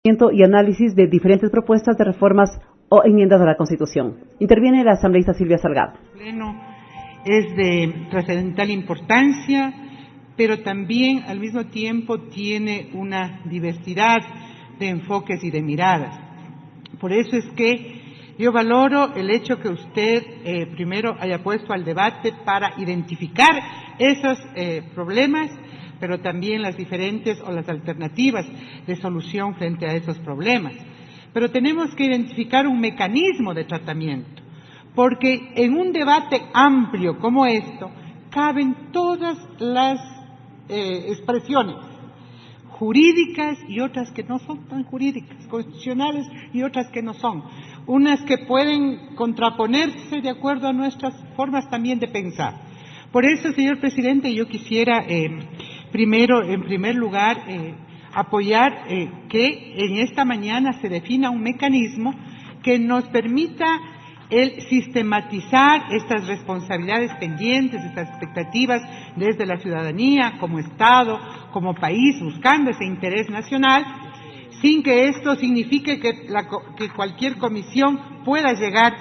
Y análisis de diferentes propuestas de reformas o enmiendas a la Constitución. Interviene la asambleísta Silvia Salgado. El pleno es de trascendental importancia, pero también al mismo tiempo tiene una diversidad de enfoques y de miradas. Por eso es que yo valoro el hecho que usted primero haya puesto al debate para identificar esos problemas, pero también las diferentes o las alternativas de solución frente a esos problemas. Pero tenemos que identificar un mecanismo de tratamiento, porque en un debate amplio como esto caben todas las expresiones jurídicas y otras que no son tan jurídicas, constitucionales y otras que no son, unas que pueden contraponerse de acuerdo a nuestras formas también de pensar. Por eso, señor presidente, yo quisiera primero, en primer lugar, apoyar que en esta mañana se defina un mecanismo que nos permita el sistematizar estas responsabilidades pendientes, estas expectativas desde la ciudadanía, como Estado, como país, buscando ese interés nacional, sin que esto signifique que cualquier comisión pueda llegar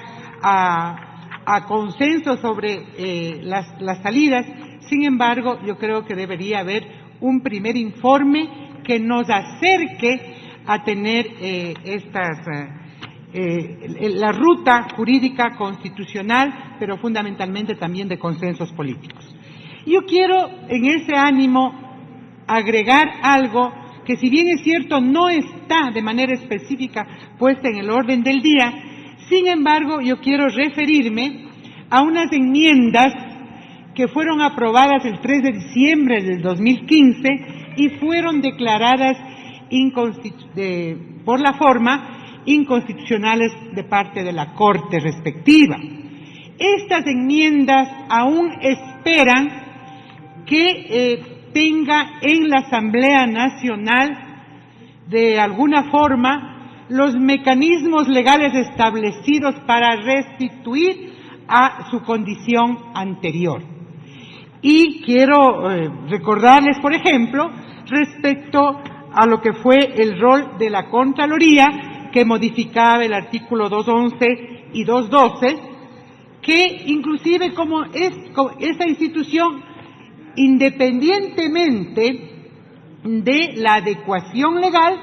a consenso sobre las salidas. Sin embargo, yo creo que debería haber un primer informe que nos acerque a tener la ruta jurídica constitucional, pero fundamentalmente también de consensos políticos. Yo quiero en ese ánimo agregar algo que, si bien es cierto, no está de manera específica puesta en el orden del día. Sin embargo, yo quiero referirme a unas enmiendas que fueron aprobadas el 3 de diciembre del 2015 y fueron declaradas por la forma inconstitucionales de parte de la Corte respectiva. Estas enmiendas aún esperan que tenga en la Asamblea Nacional, de alguna forma, los mecanismos legales establecidos para restituir a su condición anterior. Y quiero recordarles, por ejemplo, respecto a lo que fue el rol de la Contraloría, que modificaba el artículo 211 y 212, que inclusive como esta institución, independientemente de la adecuación legal,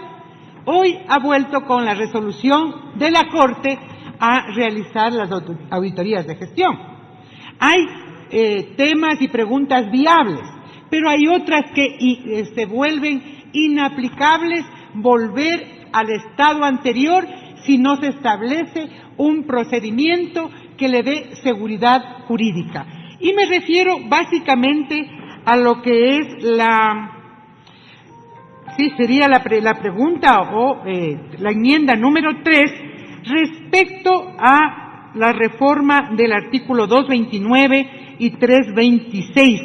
hoy ha vuelto con la resolución de la Corte a realizar las auditorías de gestión. Hay temas y preguntas viables, pero hay otras que se vuelven inaplicables volver al estado anterior si no se establece un procedimiento que le dé seguridad jurídica. Y me refiero básicamente a lo que es sería la pregunta o la enmienda número 3 respecto a la reforma del artículo 229 y 326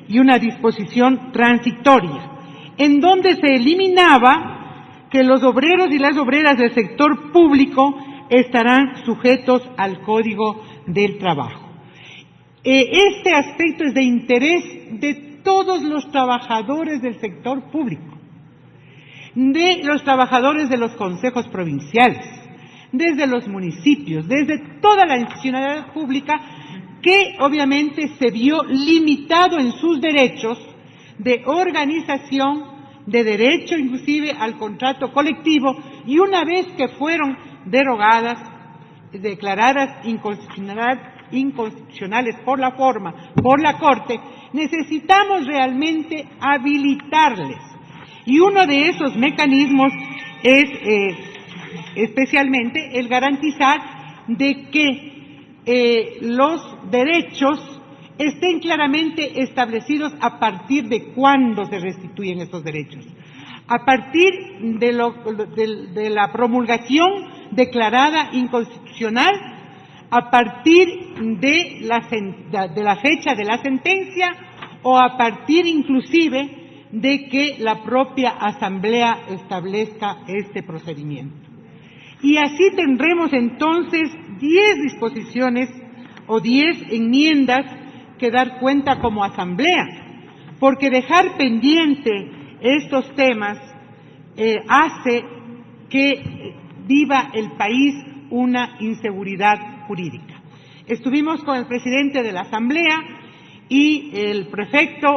y una disposición transitoria, en donde se eliminaba que los obreros y las obreras del sector público estarán sujetos al Código del Trabajo. Este aspecto es de interés de todos los trabajadores del sector público, de los trabajadores de los consejos provinciales, desde los municipios, desde toda la institucionalidad pública, que obviamente se vio limitado en sus derechos de organización, de derecho inclusive al contrato colectivo, y una vez que fueron derogadas, declaradas inconstitucionales por la forma, por la Corte, necesitamos realmente habilitarles. Y uno de esos mecanismos es especialmente el garantizar de que los derechos estén claramente establecidos a partir de cuándo se restituyen esos derechos. A partir de la promulgación declarada inconstitucional, a partir de la fecha de la sentencia o a partir inclusive de que la propia Asamblea establezca este procedimiento. Y así tendremos entonces 10 disposiciones o 10 enmiendas que dar cuenta como Asamblea, porque dejar pendiente estos temas hace que viva el país una inseguridad jurídica. Estuvimos con el presidente de la Asamblea y el prefecto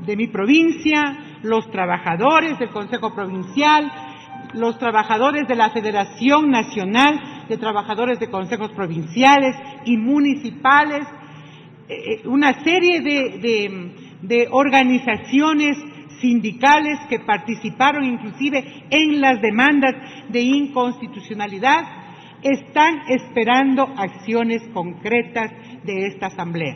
de mi provincia, los trabajadores del Consejo Provincial, los trabajadores de la Federación Nacional de Trabajadores de Consejos Provinciales y Municipales, una serie de organizaciones sindicales que participaron inclusive en las demandas de inconstitucionalidad, están esperando acciones concretas de esta Asamblea.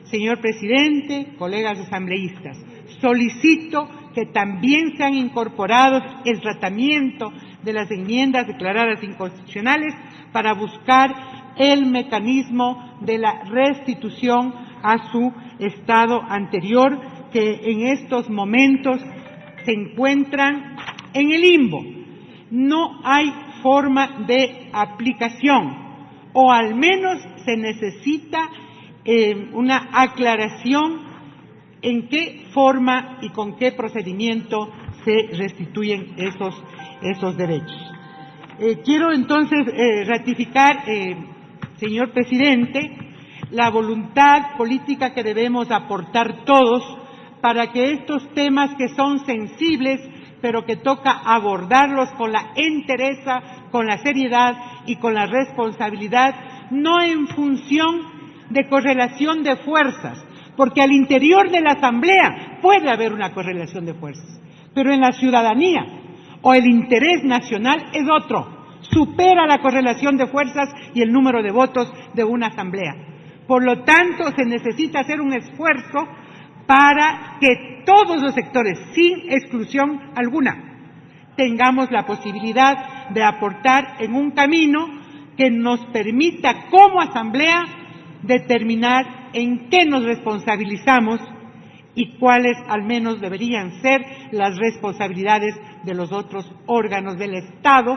Señor presidente, colegas asambleístas, solicito que también sean incorporados el tratamiento de las enmiendas declaradas inconstitucionales para buscar el mecanismo de la restitución a su estado anterior, que en estos momentos se encuentran en el limbo. No hay forma de aplicación, o al menos se necesita una aclaración en qué forma y con qué procedimiento se restituyen esos derechos. Quiero entonces ratificar, señor presidente, la voluntad política que debemos aportar todos para que estos temas que son sensibles, pero que toca abordarlos con la entereza, con la seriedad y con la responsabilidad, no en función de correlación de fuerzas, porque al interior de la Asamblea puede haber una correlación de fuerzas, pero en la ciudadanía o el interés nacional es otro, supera la correlación de fuerzas y el número de votos de una Asamblea. Por lo tanto, se necesita hacer un esfuerzo para que todos los sectores, sin exclusión alguna, tengamos la posibilidad de aportar en un camino que nos permita como Asamblea determinar en qué nos responsabilizamos y cuáles al menos deberían ser las responsabilidades de los otros órganos del Estado,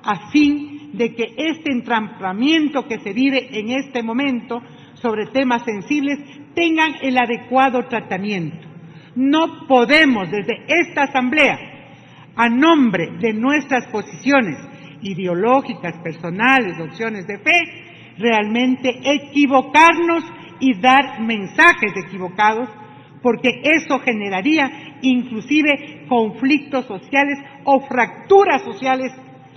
a fin de que este entrampamiento que se vive en este momento sobre temas sensibles tengan el adecuado tratamiento. No podemos desde esta Asamblea, a nombre de nuestras posiciones ideológicas, personales, opciones de fe, realmente equivocarnos y dar mensajes equivocados, porque eso generaría inclusive conflictos sociales o fracturas sociales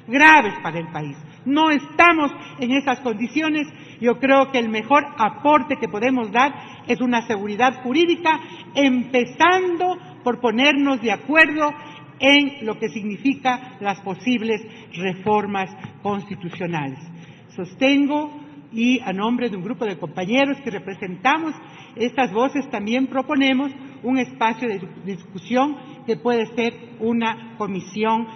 graves para el país. No estamos en esas condiciones. Yo creo que el mejor aporte que podemos dar es una seguridad jurídica, empezando por ponernos de acuerdo en lo que significa las posibles reformas constitucionales. Sostengo, y a nombre de un grupo de compañeros que representamos estas voces, también proponemos un espacio de discusión que puede ser una comisión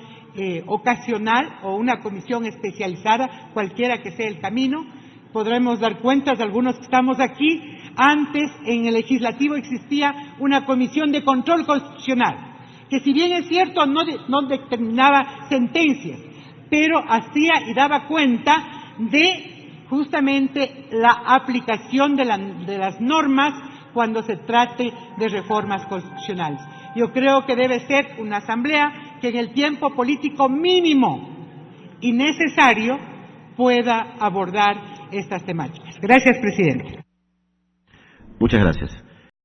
ocasional o una comisión especializada, cualquiera que sea el camino. Podremos dar cuentas de algunos que estamos aquí. Antes, en el legislativo existía una comisión de control constitucional, que si bien es cierto no determinaba sentencias, pero hacía y daba cuenta de justamente la aplicación de las normas cuando se trate de reformas constitucionales. Yo creo que debe ser una Asamblea que en el tiempo político mínimo y necesario pueda abordar estas temáticas. Gracias, presidente. Muchas gracias.